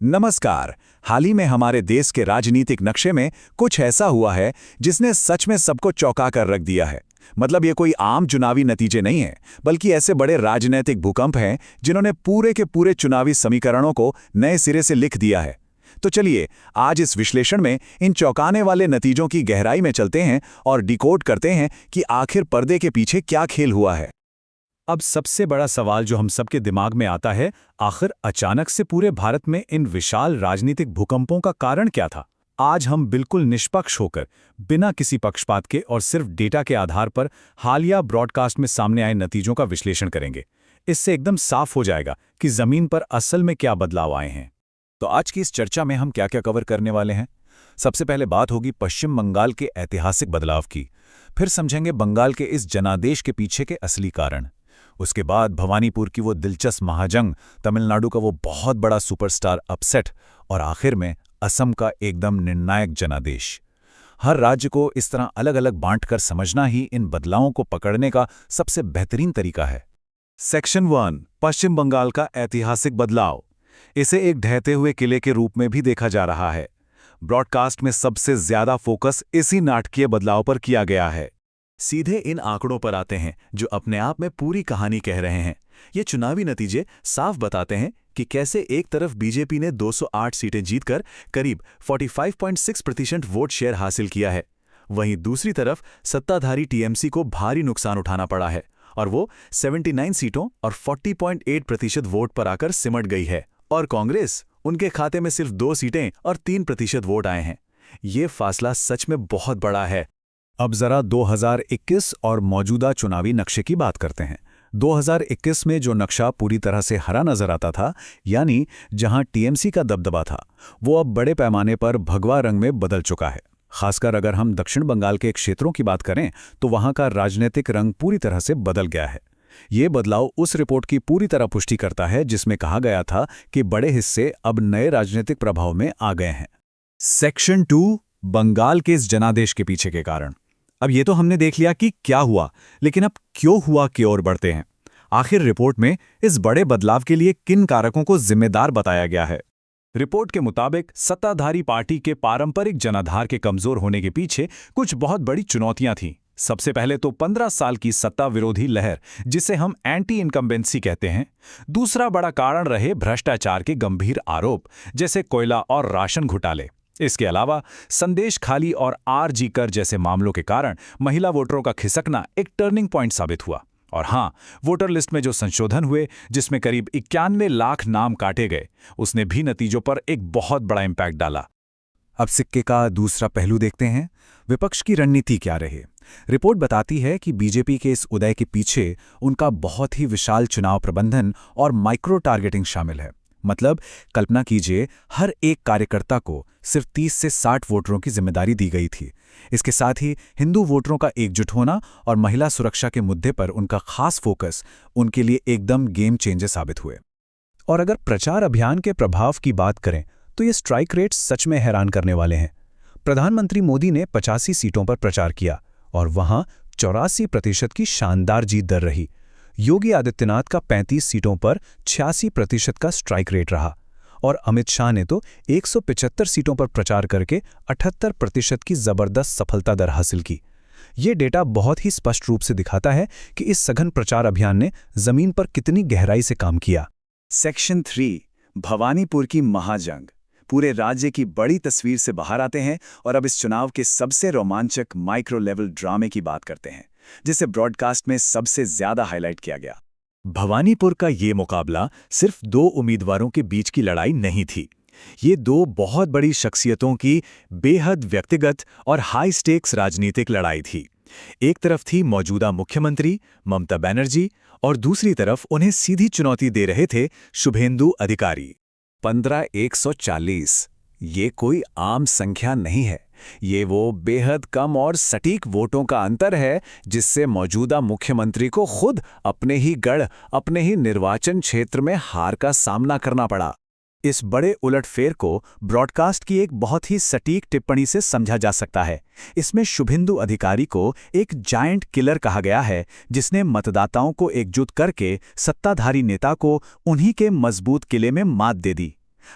नमस्कार। हाल ही में हमारे देश के राजनीतिक नक्शे में कुछ ऐसा हुआ है जिसने सच में सबको चौंका कर रख दिया है। मतलब ये कोई आम चुनावी नतीजे नहीं है, बल्कि ऐसे बड़े राजनीतिक भूकंप हैं जिन्होंने पूरे के पूरे चुनावी समीकरणों को नए सिरे से लिख दिया है। तो चलिए आज इस विश्लेषण में इन चौंकाने वाले नतीजों की गहराई में चलते हैं और डिकोड करते हैं कि आखिर पर्दे के पीछे क्या खेल हुआ है। अब सबसे बड़ा सवाल जो हम सबके दिमाग में आता है, आखिर अचानक से पूरे भारत में इन विशाल राजनीतिक भूकंपों का कारण क्या था। आज हम बिल्कुल निष्पक्ष होकर, बिना किसी पक्षपात के और सिर्फ डेटा के आधार पर हालिया ब्रॉडकास्ट में सामने आए नतीजों का विश्लेषण करेंगे। इससे एकदम साफ हो जाएगा कि जमीन पर असल में क्या बदलाव आए हैं। तो आज की इस चर्चा में हम क्या क्या कवर करने वाले हैं। सबसे पहले बात होगी पश्चिम बंगाल के ऐतिहासिक बदलाव की, फिर समझेंगे बंगाल के इस जनादेश के पीछे के असली कारण। उसके बाद भवानीपुर की वो दिलचस्प महाजंग, तमिलनाडु का वो बहुत बड़ा सुपरस्टार अपसेट और आखिर में असम का एकदम निर्णायक जनादेश। हर राज्य को इस तरह अलग अलग बांटकर समझना ही इन बदलावों को पकड़ने का सबसे बेहतरीन तरीका है। सेक्शन 1, पश्चिम बंगाल का ऐतिहासिक बदलाव। इसे एक ढहते हुए किले के रूप में भी देखा जा रहा है। ब्रॉडकास्ट में सबसे ज्यादा फोकस इसी नाटकीय बदलाव पर किया गया है। सीधे इन आंकड़ों पर आते हैं जो अपने आप में पूरी कहानी कह रहे हैं। ये चुनावी नतीजे साफ बताते हैं कि कैसे एक तरफ बीजेपी ने 208 सीटें जीतकर करीब 45.6% वोट शेयर हासिल किया है, वहीं दूसरी तरफ सत्ताधारी टीएमसी को भारी नुकसान उठाना पड़ा है और वो 79 सीटों और 40.8% वोट पर आकर सिमट गई है। और कांग्रेस, उनके खाते में सिर्फ 2 सीटें और 3% वोट आए हैं। ये फासला सच में बहुत बड़ा है। अब जरा 2021 और मौजूदा चुनावी नक्शे की बात करते हैं। 2021 में जो नक्शा पूरी तरह से हरा नजर आता था, यानी जहां टीएमसी का दबदबा था, वो अब बड़े पैमाने पर भगवा रंग में बदल चुका है। खासकर अगर हम दक्षिण बंगाल के क्षेत्रों की बात करें तो वहां का राजनीतिक रंग पूरी तरह से बदल गया है। ये बदलाव उस रिपोर्ट की पूरी तरह पुष्टि करता है जिसमें कहा गया था कि बड़े हिस्से अब नए राजनीतिक प्रभाव में आ गए हैं। सेक्शन 2, बंगाल के इस जनादेश के पीछे के कारण। अब ये तो हमने देख लिया कि क्या हुआ, लेकिन अब क्यों हुआ की ओर बढ़ते हैं। आखिर रिपोर्ट में इस बड़े बदलाव के लिए किन कारकों को जिम्मेदार बताया गया है। रिपोर्ट के मुताबिक सत्ताधारी पार्टी के पारंपरिक जनाधार के कमजोर होने के पीछे कुछ बहुत बड़ी चुनौतियां थीं। सबसे पहले तो 15 साल की सत्ता विरोधी लहर, जिसे हम एंटी इनकम्बेंसी कहते हैं। दूसरा बड़ा कारण रहे भ्रष्टाचार के गंभीर आरोप, जैसे कोयला और राशन घोटाले। इसके अलावा संदेश खाली और आरजी कर जैसे मामलों के कारण महिला वोटरों का खिसकना एक टर्निंग पॉइंट साबित हुआ। और हाँ, वोटर लिस्ट में जो संशोधन हुए, जिसमें करीब 91 लाख नाम काटे गए, उसने भी नतीजों पर एक बहुत बड़ा इम्पैक्ट डाला। अब सिक्के का दूसरा पहलू देखते हैं, विपक्ष की रणनीति क्या रही। रिपोर्ट बताती है कि बीजेपी के इस उदय के पीछे उनका बहुत ही विशाल चुनाव प्रबंधन और माइक्रो टारगेटिंग शामिल है। मतलब कल्पना कीजिए, हर एक कार्यकर्ता को सिर्फ 30 से 60 वोटरों की जिम्मेदारी दी गई थी। इसके साथ ही हिंदू वोटरों का एकजुट होना और महिला सुरक्षा के मुद्दे पर उनका खास फोकस उनके लिए एकदम गेम चेंजर साबित हुए। और अगर प्रचार अभियान के प्रभाव की बात करें तो ये स्ट्राइक रेट्स सच में हैरान करने वाले हैं। प्रधानमंत्री मोदी ने 85 सीटों पर प्रचार किया और वहां 84% की शानदार जीत दर रही। योगी आदित्यनाथ का 35 सीटों पर 86% का स्ट्राइक रेट रहा और अमित शाह ने तो 175 सीटों पर प्रचार करके 78% की जबरदस्त सफलता दर हासिल की। ये डेटा बहुत ही स्पष्ट रूप से दिखाता है कि इस सघन प्रचार अभियान ने जमीन पर कितनी गहराई से काम किया। सेक्शन 3, भवानीपुर की महाजंग। पूरे राज्य की बड़ी तस्वीर से बाहर आते हैं और अब इस चुनाव के सबसे रोमांचक माइक्रो लेवल ड्रामे की बात करते हैं, जिसे ब्रॉडकास्ट में सबसे ज्यादा हाईलाइट किया गया। भवानीपुर का ये मुकाबला सिर्फ 2 उम्मीदवारों के बीच की लड़ाई नहीं थी। ये 2 बहुत बड़ी शख्सियतों की बेहद व्यक्तिगत और हाई स्टेक्स राजनीतिक लड़ाई थी। एक तरफ थी मौजूदा मुख्यमंत्री ममता बनर्जी और दूसरी तरफ उन्हें सीधी चुनौती दे रहे थे शुभेंदु अधिकारी। 15,140 ये कोई आम संख्या नहीं है। ये वो बेहद कम और सटीक वोटों का अंतर है जिससे मौजूदा मुख्यमंत्री को खुद अपने ही गढ़, अपने ही निर्वाचन क्षेत्र में हार का सामना करना पड़ा। इस बड़े उलटफेर को ब्रॉडकास्ट की एक बहुत ही सटीक टिप्पणी से समझा जा सकता है। इसमें शुभेंदु अधिकारी को एक जायंट किलर कहा गया है, जिसने मतदाताओं को एकजुट करके सत्ताधारी नेता को उन्हीं के मजबूत किले में मात दे दी।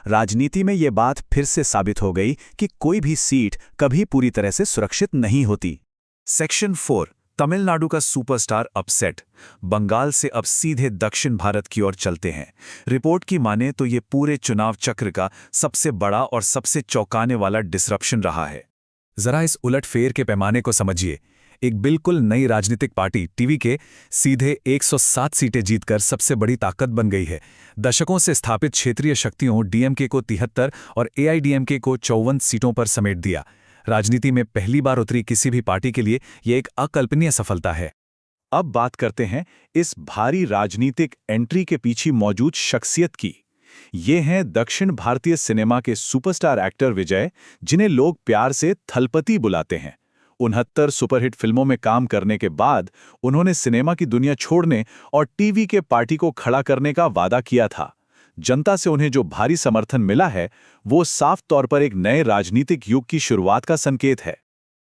राजनीति में ये बात फिर से साबित हो गई कि कोई भी सीट कभी पूरी तरह से सुरक्षित नहीं होती। सेक्शन 4, तमिलनाडु का सुपरस्टार अपसेट। बंगाल से अब सीधे दक्षिण भारत की ओर चलते हैं। रिपोर्ट की माने तो ये पूरे चुनाव चक्र का सबसे बड़ा और सबसे चौंकाने वाला डिसरप्शन रहा है। जरा इस उलटफेर के पैमाने को समझिए। एक बिल्कुल नई राजनीतिक पार्टी टीवी के सीधे 107 सीटें जीतकर सबसे बड़ी ताकत बन गई है। दशकों से स्थापित क्षेत्रीय शक्तियों डीएमके को 73 और एआईडीएमके को 54 सीटों पर समेट दिया। राजनीति में पहली बार उतरी किसी भी पार्टी के लिए यह एक अकल्पनीय सफलता है। अब बात करते हैं इस भारी राजनीतिक एंट्री के पीछे मौजूद शख्सियत की। ये हैं दक्षिण भारतीय सिनेमा के सुपरस्टार एक्टर विजय, जिन्हें लोग प्यार से थलपति बुलाते हैं। 69 सुपरहिट फिल्मों में काम करने के बाद उन्होंने सिनेमा की दुनिया छोड़ने और टीवी के पार्टी को खड़ा करने का वादा किया था। जनता से उन्हें जो भारी समर्थन मिला है वो साफ तौर पर एक नए राजनीतिक युग की शुरुआत का संकेत है।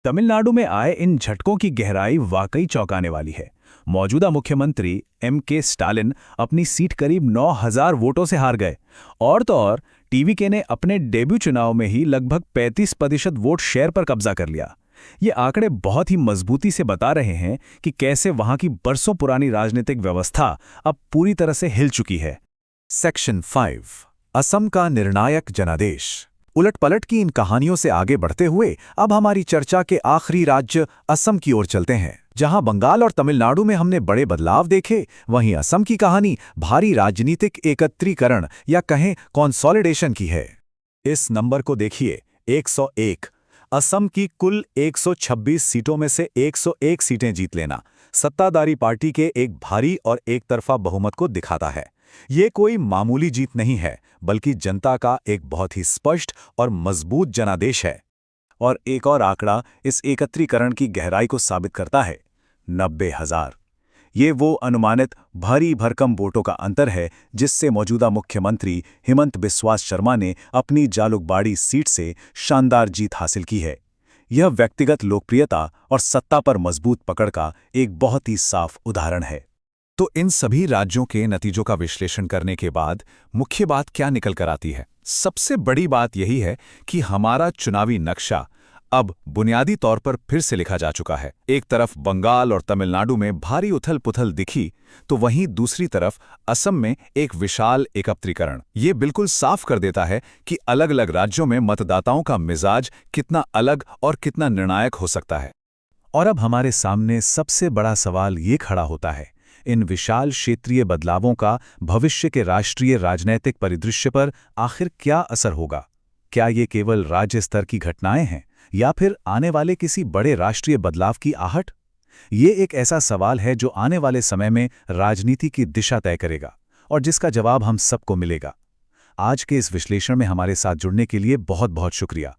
तमिलनाडु में आए इन झटकों की गहराई वाकई चौंकाने वाली है। मौजूदा मुख्यमंत्री एम.के. स्टालिन अपनी सीट करीब 9,000 वोटों से हार गए। और तो और टीवीके ने अपने डेब्यू चुनाव में ही लगभग 35% वोट शेयर पर कब्जा कर लिया। ये आंकड़े बहुत ही मजबूती से बता रहे हैं कि कैसे वहां की बरसों पुरानी राजनीतिक व्यवस्था अब पूरी तरह से हिल चुकी है। सेक्शन 5, असम का निर्णायक जनादेश। उलटपलट की इन कहानियों से आगे बढ़ते हुए अब हमारी चर्चा के आखिरी राज्य असम की ओर चलते हैं। जहां बंगाल और तमिलनाडु में हमने बड़े बदलाव देखे, वहीं असम की कहानी भारी राजनीतिक एकत्रीकरण या कहें कॉन्सोलिडेशन की है। इस नंबर को देखिए, 101। असम की कुल 126 सीटों में से 101 सीटें जीत लेना सत्ताधारी पार्टी के एक भारी और एक तरफा बहुमत को दिखाता है। ये कोई मामूली जीत नहीं है, बल्कि जनता का एक बहुत ही स्पष्ट और मजबूत जनादेश है। और एक और आंकड़ा इस एकत्रीकरण की गहराई को साबित करता है, 90,000। ये वो अनुमानित भारी भरकम वोटों का अंतर है जिससे मौजूदा मुख्यमंत्री हिमंत बिस्वा शर्मा ने अपनी जालुकबाड़ी सीट से शानदार जीत हासिल की है। यह व्यक्तिगत लोकप्रियता और सत्ता पर मजबूत पकड़ का एक बहुत ही साफ उदाहरण है। तो इन सभी राज्यों के नतीजों का विश्लेषण करने के बाद मुख्य बात क्या निकल कर आती है? सबसे बड़ी बात यही है कि हमारा चुनावी नक्शा अब बुनियादी तौर पर फिर से लिखा जा चुका है। एक तरफ बंगाल और तमिलनाडु में भारी उथल-पुथल दिखी, तो वहीं दूसरी तरफ असम में एक विशाल एकत्रीकरण ये बिल्कुल साफ कर देता है कि अलग-अलग राज्यों में मतदाताओं का मिजाज कितना अलग और कितना निर्णायक हो सकता है। और अब हमारे सामने सबसे बड़ा सवाल ये खड़ा होता है, इन विशाल क्षेत्रीय बदलावों का भविष्य के राष्ट्रीय राजनैतिक परिदृश्य पर आखिर क्या असर होगा? क्या ये केवल राज्य स्तर की घटनाएं हैं या फिर आने वाले किसी बड़े राष्ट्रीय बदलाव की आहट? ये एक ऐसा सवाल है जो आने वाले समय में राजनीति की दिशा तय करेगा और जिसका जवाब हम सबको मिलेगा। आज के इस विश्लेषण में हमारे साथ जुड़ने के लिए बहुत बहुत शुक्रिया।